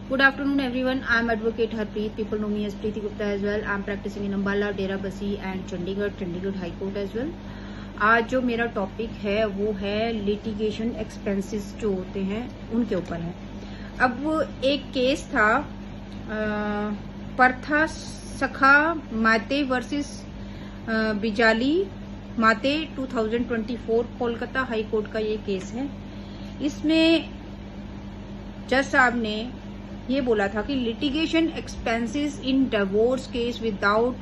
Good afternoon, everyone. I'm Advocate Harpreet. People know me as Preeti Gupta as well. I'm practicing in Ambala, Derabasi and Chandigarh High Court as well. आज जो मेरा topic है वो है litigation expenses जो होते हैं उनके ऊपर है। अब वो एक केस था परथा सखा माते वर्सेस बिजाली माते 2024 कोलकाता हाई कोर्ट का ये केस है। इसमें जज साहब ने ये बोला था कि litigation expenses in divorce case without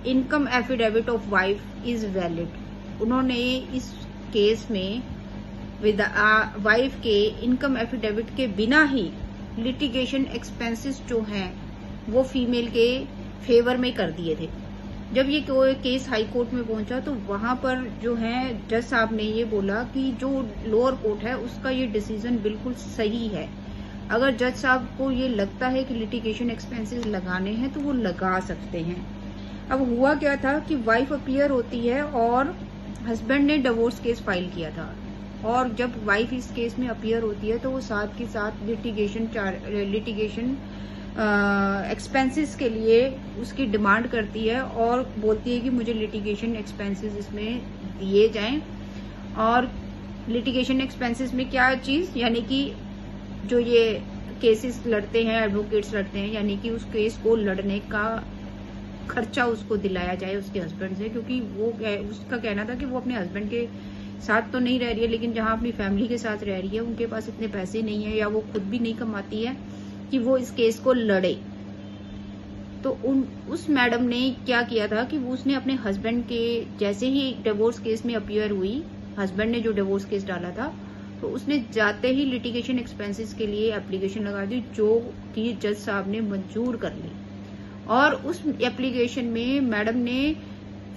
income affidavit of wife is valid. उन्होंने इस केस में वाइफ के इनकम एफिडेविट के बिना ही लिटिगेशन एक्सपेंसेस जो हैं वो फीमेल के फेवर में कर दिए थे। जब ये केस हाई कोर्ट में पहुंचा तो वहां पर जो है जज साहब ने ये बोला कि जो लोअर कोर्ट है उसका ये डिसीजन बिल्कुल सही है। अगर जज साहब को ये लगता है कि लिटिगेशन एक्सपेंसेस लगाने हैं तो वो लगा सकते हैं। अब हुआ क्या था कि वाइफ अपीयर होती है और हस्बैंड ने डिवोर्स केस फाइल किया था, और जब वाइफ इस केस में अपीयर होती है तो वो साथ के साथ लिटिगेशन एक्सपेंसेस के लिए उसकी डिमांड करती है और बोलती है कि मुझे लिटिगेशन एक्सपेंसेस इसमें दिए जाएं। और लिटिगेशन एक्सपेंसेस में क्या चीज, यानी कि जो ये केसेस लड़ते हैं, एडवोकेट्स लड़ते हैं, यानी कि उस केस को लड़ने का खर्चा उसको दिलाया जाए उसके हस्बैंड से, क्योंकि वो उसका कहना था कि वो अपने हस्बैंड के साथ तो नहीं रह रही है, लेकिन जहां अपनी फैमिली के साथ रह रही है उनके पास इतने पैसे नहीं है या वो खुद भी नहीं कमाती है कि वो इस केस को लड़े। तो उस मैडम ने क्या किया था कि उसने अपने हस्बैंड के जैसे ही डिवोर्स केस में अपीयर हुई, हस्बैंड ने जो डिवोर्स केस डाला था, तो उसने जाते ही लिटिगेशन एक्सपेंसेस के लिए एप्लीकेशन लगा दी, जो कि जज साहब ने मंजूर कर ली। और उस एप्लीकेशन में मैडम ने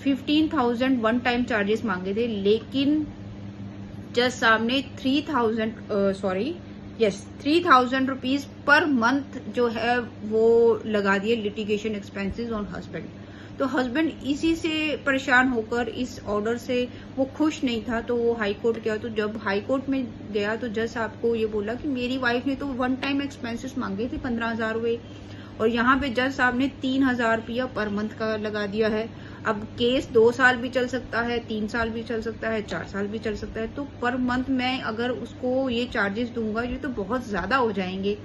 15,000 वन टाइम चार्जेस मांगे थे, लेकिन जज साहब ने 3,000 रुपीज पर मंथ जो है वो लगा दिए लिटिगेशन एक्सपेंसेस ऑन हस्बैंड। तो हस्बैंड इसी से परेशान होकर इस ऑर्डर से वो खुश नहीं था, तो वो हाई कोर्ट गया। तो जब हाई कोर्ट में गया तो जज साहब को ये बोला कि मेरी वाइफ ने तो वन टाइम एक्सपेंसेस मांगे थे 15,000 रुपए, और यहाँ पे जज साहब ने 3,000 रुपया पर मंथ का लगा दिया है। अब केस 2 साल भी चल सकता है, 3 साल भी चल सकता है, 4 साल भी चल सकता है, तो पर मंथ मैं अगर उसको ये चार्जेस दूंगा ये तो बहुत ज्यादा हो जाएंगे।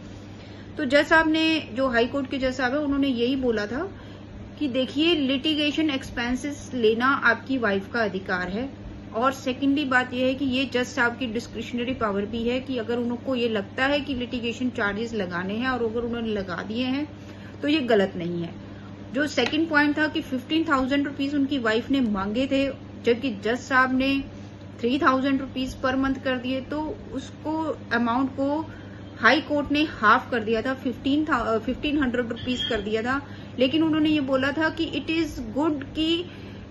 तो जज साहब ने, जो हाई कोर्ट के जज साहब है, उन्होंने यही बोला था कि देखिए लिटिगेशन एक्सपेंसेस लेना आपकी वाइफ का अधिकार है, और सेकेंडली बात यह है कि ये जज साहब की डिस्क्रिशनरी पावर भी है कि अगर उनको ये लगता है कि लिटिगेशन चार्जेस लगाने हैं और अगर उन्होंने लगा दिए हैं तो ये गलत नहीं है। जो सेकंड पॉइंट था कि 15,000 रुपीज उनकी वाइफ ने मांगे थे, जबकि जज साहब ने 3,000 रुपीज पर मंथ कर दिए, तो उसको अमाउंट को हाई कोर्ट ने हाफ कर दिया था, 1,500 रुपीज कर दिया था। लेकिन उन्होंने ये बोला था कि इट इज गुड कि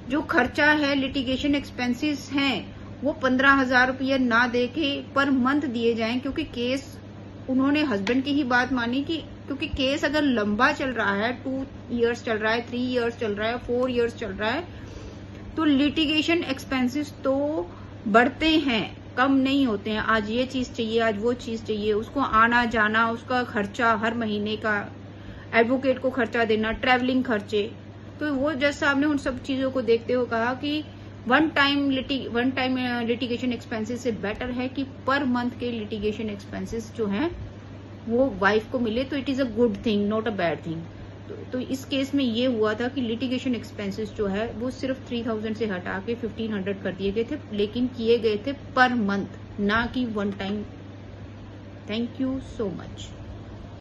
जो खर्चा है लिटिगेशन एक्सपेंसेस हैं वो 15,000 रुपया ना दे के पर मंथ दिए जाएं, क्योंकि केस, उन्होंने हस्बैंड की ही बात मानी कि क्योंकि केस अगर लंबा चल रहा है, 2 इयर्स चल रहा है, 3 इयर्स चल रहा है, 4 इयर्स चल रहा है, तो लिटिगेशन एक्सपेंसेस तो बढ़ते हैं, कम नहीं होते हैं। आज ये चीज चाहिए, आज वो चीज चाहिए, उसको आना जाना, उसका खर्चा हर महीने का, एडवोकेट को खर्चा देना, ट्रैवलिंग खर्चे। तो वो जज साहब ने उन सब चीजों को देखते हुए कहा कि वन टाइम लिटिगेशन एक्सपेंसेस से बेटर है कि पर मंथ के लिटिगेशन एक्सपेंसेस जो हैं वो वाइफ को मिले, तो it is a good thing, not a bad thing. तो इस केस में ये हुआ था कि लिटिगेशन एक्सपेंसेस जो है वो सिर्फ 3,000 से हटा के 1,500 कर दिए गए थे, लेकिन किए गए थे पर मंथ, ना कि one time. Thank you so much.